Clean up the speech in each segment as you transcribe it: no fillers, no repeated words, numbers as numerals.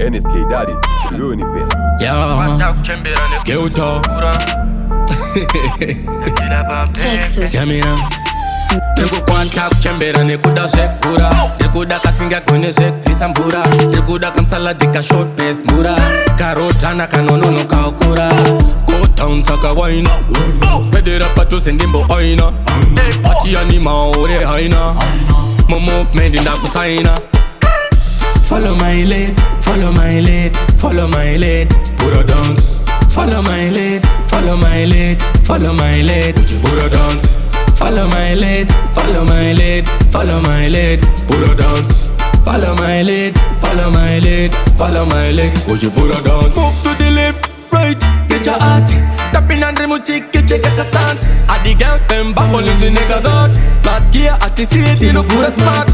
NSK, that is universe. Yeah, Skeuto Texas. Yeah, me now. Ndikukwanta kuchembera nekuda zvekura ndikuda kasingagone zvedzisa mvura ndikuda kamsaladi kashort pace mvura karotana kanonono kaukura go down saka waina spedera padhuze ndimbo aina patiyani maore haina mo movement ndakusaina. Follow my lead, follow my lead, follow my lead, pura dance. Follow my lead, follow my lead, follow my lead, pura dance. Follow my lead, follow my lead, follow my lead, pura dance. Follow my lead, follow my lead, follow my lead, would you pura dance? Move to the left, right, get your heart. Tapping and remove cheek, get a stance. At the girls, them bubble in the nigga dot. Last year, I can see it in a pura smart.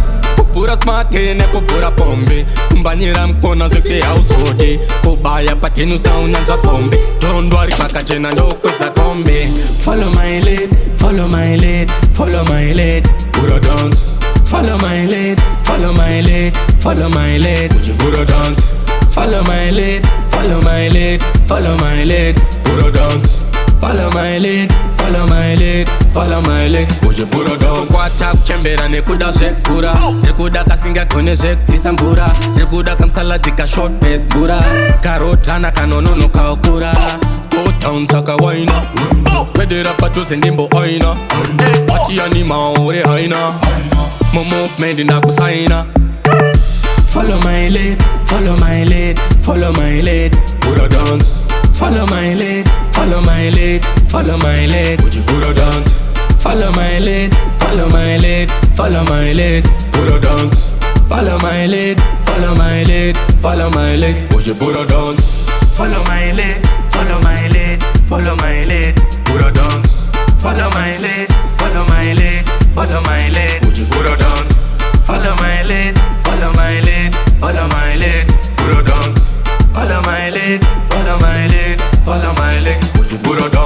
Pura smart, neko pura pombe. Kumbanyira mkona zote ya usode. Kubaya patinus down and pombe. Don't worry, pakachena no kweza kombe. Follow my lead, follow my lead, follow my lead, pura dance. Follow my lead, follow my lead, follow my lead, pura dance. Follow my lead, follow my lead, follow my lead, pura dance. Follow my lead, follow my lead, follow my lead, would you pura dance? Kwata kuchembera nekuda zvekura nekuda kasingagone zvedzisa mvura nekuda kamsaladi kashort pace mvura karotana kanonono kaukura go down saka waina spedera padhuze ndimbo aina patiyani maore haina mo movement ndakusaina. Follow my lead, follow my lead, follow my lead, pura dance. Follow my lead, follow my lead, follow my lead, would you pura dance? Follow my lead, follow my lead, follow my lead, pura dance. Follow my lead, follow my lead, follow my lead, would you pura dance? Follow my lead, follow my lead, follow my lead, pura dance. Follow my lead, follow my lead, follow my lead, would you pura dance? Follow my lead, follow my lead, follow my lead, pura dance. Follow my lead, follow my lead, follow my lead, would you pura dance?